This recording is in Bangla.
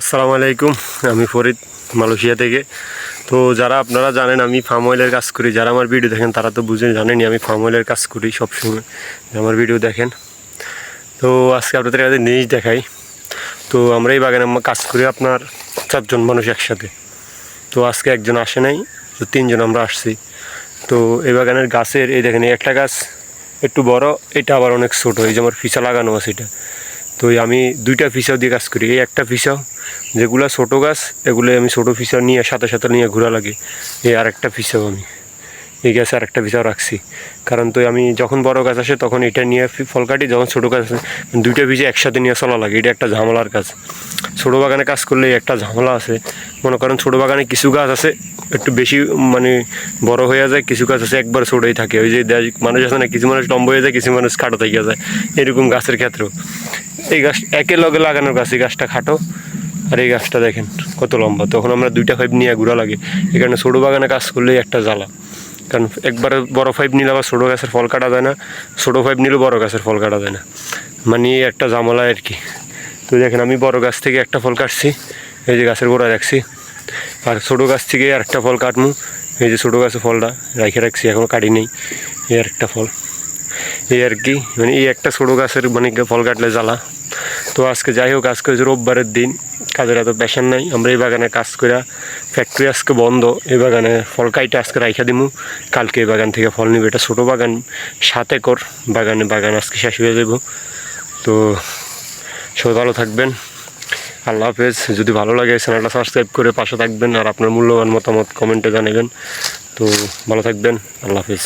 আসসালামু আলাইকুম, আমি ফরিদ মালয়েশিয়া থেকে। তো যারা আপনারা জানেন আমি ফার্ম অয়েলের কাজ করি, যারা আমার ভিডিও দেখেন তারা তো জানেনই আমি ফার্ম অয়েলের কাজ করি সবসময়, আমার ভিডিও দেখেন। তো আজকে আপনাদের কাছে জিনিস দেখাই। তো আমরা এই বাগানে কাজ করি আপনার 4 জন মানুষ একসাথে। তো আজকে একজন আসে নাই, তো 3 জন আমরা আসছি। তো এই বাগানের গাছের এই দেখেন, একটা গাছ একটু বড়, এটা আবার অনেক ছোটো, এই যে আমার ফিসা লাগানো আছে এটা। তো আমি 2টা ফিসাও দিয়ে কাজ করি। এই একটা ফিসাও যেগুলো ছোটো গাছ, এগুলো আমি ছোটো ফিসাও নিয়ে সাথে সাথে নিয়ে ঘোরা লাগে। এই আরেকটা ফিসাও আমি এই গাছে আরেকটা ফিসাও রাখছি, কারণ তো আমি যখন বড় গাছ আসে তখন এটা নিয়ে ফল কাটি, যখন ছোটো গাছ আসে 2টা ফিসা একসাথে নিয়ে চলা লাগে। এটা একটা ঝামেলার কাজ। ছোটো বাগানে কাজ করলে একটা ঝামেলা আছে। মনে করেন ছোটো বাগানে কিছু গাছ আছে একটু বেশি মানে বড় হয়ে যায়, কিছু গাছ আছে একবার ছোটোই থাকে। ওই যে মানুষ আছে না, কিছু মানুষ লম্বা হয়ে যায়, কিছু মানুষ খাটো থেকে যায়, এরকম গাছের ক্ষেত্রেও এই গাছ একে লগে লাগানোর গাছ, এই গাছটা খাটো আর এই গাছটা দেখেন কত লম্বা। তখন আমরা 2টা পাইপ নিয়ে ঘোরা লাগে। এখানে ছোটো বাগানে কাজ করলেই একটা জ্বালা, কারণ একবারে বড় পাইপ নিলে আবার ছোটো গাছের ফল কাটা যায় না, ছোটো পাইপ নিলেও বড় গাছের ফল কাটা যায় না, মানে একটা ঝামেলা আর কি। তো দেখেন আমি বড় গাছ থেকে একটা ফল কাটছি, এই যে গাছের গোড়ায় রাখছি, আর ছোটো গাছ থেকে আরেকটা ফল কাটমু, এই যে ছোটো গাছের ফলটা রেখে রাখছি, এখনও কাটি নেই। এই আরেকটা ফল, এই আর কি, মানে এই একটা ছোটো গাছের মানে ফল কাটলে জ্বালা। তো আজকে যাই হোক, আজকে হচ্ছে রোববারের দিন, কাজের এত প্যাশন নাই। আমরা এই বাগানে কাজ করে, ফ্যাক্টরি আজকে বন্ধ, এই বাগানে ফল কাইটা আজকে রাইখা দিমু, কালকে এই বাগান থেকে ফল নিবে। এটা ছোটো বাগান, 7 একর বাগান আজকে শেষ হয়ে যাব। তো সবাই ভালো থাকবেন, আল্লাহ হাফেজ। যদি ভালো লাগে চ্যানেলটা সাবস্ক্রাইব করে পাশে থাকবেন, আর আপনার মূল্যবান মতামত কমেন্টে জানাবেন। তো ভালো থাকবেন, আল্লাহ হাফেজ।